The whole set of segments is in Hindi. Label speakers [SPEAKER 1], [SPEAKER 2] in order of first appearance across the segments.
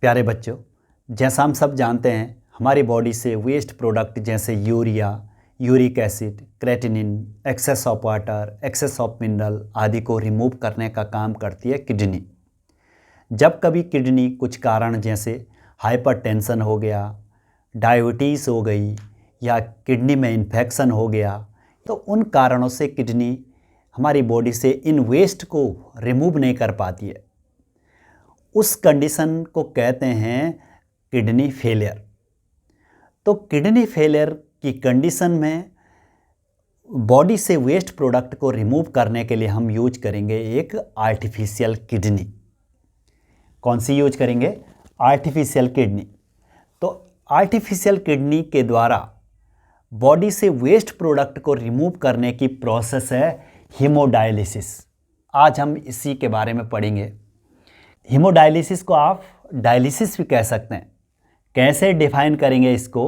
[SPEAKER 1] प्यारे बच्चों, जैसा हम सब जानते हैं हमारी बॉडी से वेस्ट प्रोडक्ट जैसे urea, uric acid, creatinine, excess of water, excess of mineral आदि को रिमूव करने का काम करती है किडनी। जब कभी किडनी कुछ कारण जैसे हाइपरटेंशन हो गया, डायबिटीज़ हो गई या किडनी में इन्फेक्शन हो गया, तो उन कारणों से किडनी हमारी बॉडी से इन वेस्ट को रिमूव नहीं कर पाती है। उस कंडीशन को कहते हैं किडनी फेलियर। तो किडनी फेलियर की कंडीशन में बॉडी से वेस्ट प्रोडक्ट को रिमूव करने के लिए हम यूज करेंगे एक आर्टिफिशियल किडनी। कौन सी यूज करेंगे? Artificial kidney. तो आर्टिफिशियल किडनी के द्वारा बॉडी से वेस्ट प्रोडक्ट को रिमूव करने की प्रोसेस है हीमोडायलिसिस। आज हम इसी के बारे में पढ़ेंगे। हीमोडायलिसिस को आप डायलिसिस भी कह सकते हैं। कैसे डिफाइन करेंगे इसको?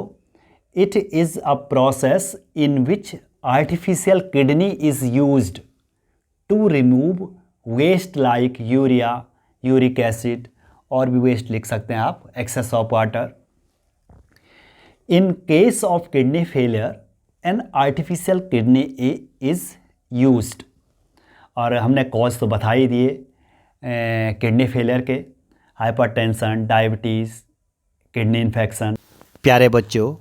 [SPEAKER 1] It is a process in which artificial kidney is used to remove waste like urea, uric acid, और भी वेस्ट लिख सकते हैं आप, excess of water. In case of kidney failure an artificial kidney is used. और हमने कॉज तो बता ही दिए किडनी फेलियर के, हाइपरटेंशन, डायबिटीज़, किडनी इन्फेक्शन। प्यारे बच्चों,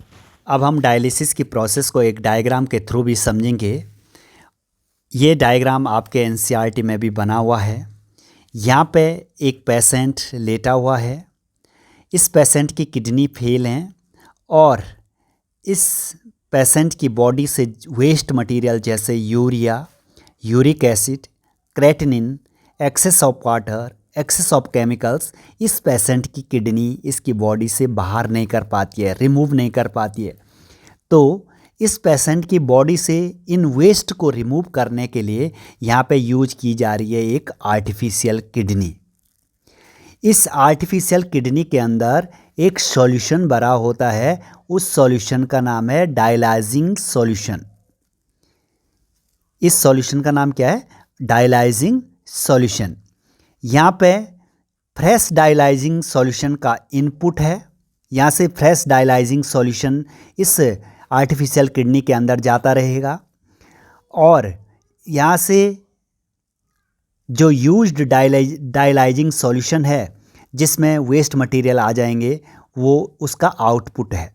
[SPEAKER 1] अब हम डायलिसिस की प्रोसेस को एक डायग्राम के थ्रू भी समझेंगे। ये डायग्राम आपके एनसीईआरटी में भी बना हुआ है। यहाँ पे एक पेशेंट लेटा हुआ है। इस पेशेंट की किडनी फेल हैं और इस पेशेंट की बॉडी से वेस्ट मटेरियल जैसे urea, uric acid, creatinine, excess of water, excess of chemicals इस पेशेंट की किडनी इसकी बॉडी से बाहर नहीं कर पाती है, रिमूव नहीं कर पाती है। तो इस पेशेंट की बॉडी से इन वेस्ट को रिमूव करने के लिए यहाँ पे यूज की जा रही है एक आर्टिफिशियल किडनी। इस आर्टिफिशियल किडनी के अंदर एक सॉल्यूशन भरा होता है। उस सॉल्यूशन का नाम है डायलाइजिंग सॉल्यूशन। इस सॉल्यूशन का नाम क्या है? Dialysing solution. यहाँ पे फ्रेश डायलाइजिंग सॉल्यूशन का इनपुट है। यहाँ से फ्रेश डायलाइजिंग सॉल्यूशन इस आर्टिफिशियल किडनी के अंदर जाता रहेगा और यहाँ से जो यूज्ड डायलाइजिंग सॉल्यूशन है जिसमें वेस्ट मटेरियल आ जाएंगे, वो उसका आउटपुट है।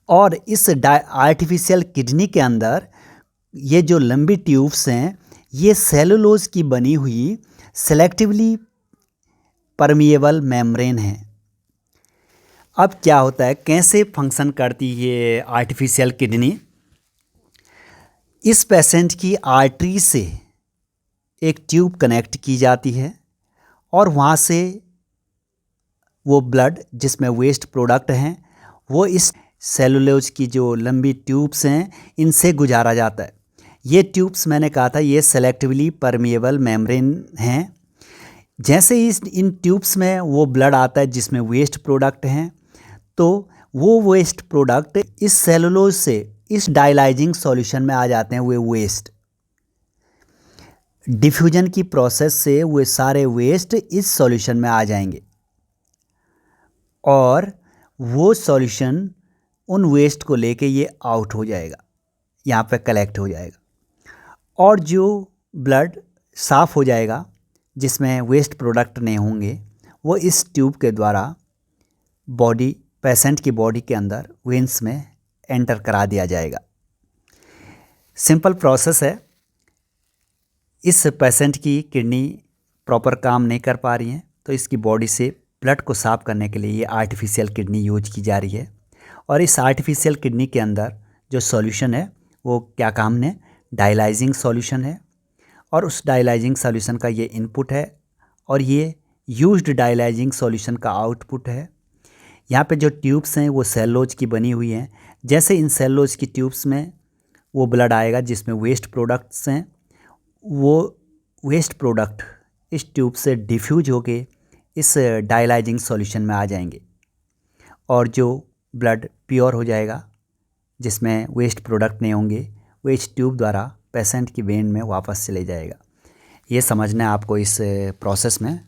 [SPEAKER 1] और इस आर्टिफिशियल किडनी के अंदर ये जो लंबी ट्यूब्स हैं, ये सेलुलोज की बनी हुई सेलेक्टिवली परमिएबल मेम्ब्रेन है। अब क्या होता है, कैसे फंक्शन करती है ये आर्टिफिशियल किडनी? इस पेशेंट की आर्टरी से एक ट्यूब कनेक्ट की जाती है और वहाँ से वो ब्लड जिसमें वेस्ट प्रोडक्ट हैं वो इस सेलुलोज की जो लंबी ट्यूब्स हैं इनसे गुजारा जाता है। ये ट्यूब्स मैंने कहा था ये सेलेक्टिवली परमिएबल मेम्ब्रेन हैं। जैसे ही इन ट्यूब्स में वो ब्लड आता है जिसमें वेस्ट प्रोडक्ट हैं, तो वो वेस्ट प्रोडक्ट इस सेलुलोज से इस डायलाइजिंग सॉल्यूशन में आ जाते हैं। वे वेस्ट डिफ्यूजन की प्रोसेस से वो सारे वेस्ट इस सॉल्यूशन में आ जाएंगे और वो सॉल्यूशन उन वेस्ट को लेके ये आउट हो जाएगा, यहाँ पे कलेक्ट हो जाएगा और जो ब्लड साफ़ हो जाएगा जिसमें वेस्ट प्रोडक्ट नहीं होंगे, वो इस ट्यूब के द्वारा पेशेंट की बॉडी के अंदर वेंस में एंटर करा दिया जाएगा। सिंपल प्रोसेस है। इस पेशेंट की किडनी प्रॉपर काम नहीं कर पा रही हैं, तो इसकी बॉडी से ब्लड को साफ़ करने के लिए ये आर्टिफिशियल किडनी यूज की जा रही है। और इस आर्टिफिशियल किडनी के अंदर जो सॉल्यूशन है वो क्या काम है? डायलाइजिंग सॉल्यूशन है और उस डायलाइजिंग सॉल्यूशन का ये इनपुट है और ये यूज्ड डायलाइजिंग सॉल्यूशन का आउटपुट है। यहाँ पे जो ट्यूब्स हैं वो सेलुलोज की बनी हुई हैं। जैसे इन सेलुलोज की ट्यूब्स में वो ब्लड आएगा जिसमें वेस्ट प्रोडक्ट्स हैं, वो वेस्ट प्रोडक्ट इस ट्यूब से डिफ्यूज होके इस डायलाइजिंग सॉल्यूशन में आ जाएंगे और जो ब्लड प्योर हो जाएगा जिसमें वेस्ट प्रोडक्ट नहीं होंगे, वो इस ट्यूब द्वारा पेशेंट की वेन में वापस चले जाएगा। ये समझना है आपको इस प्रोसेस में।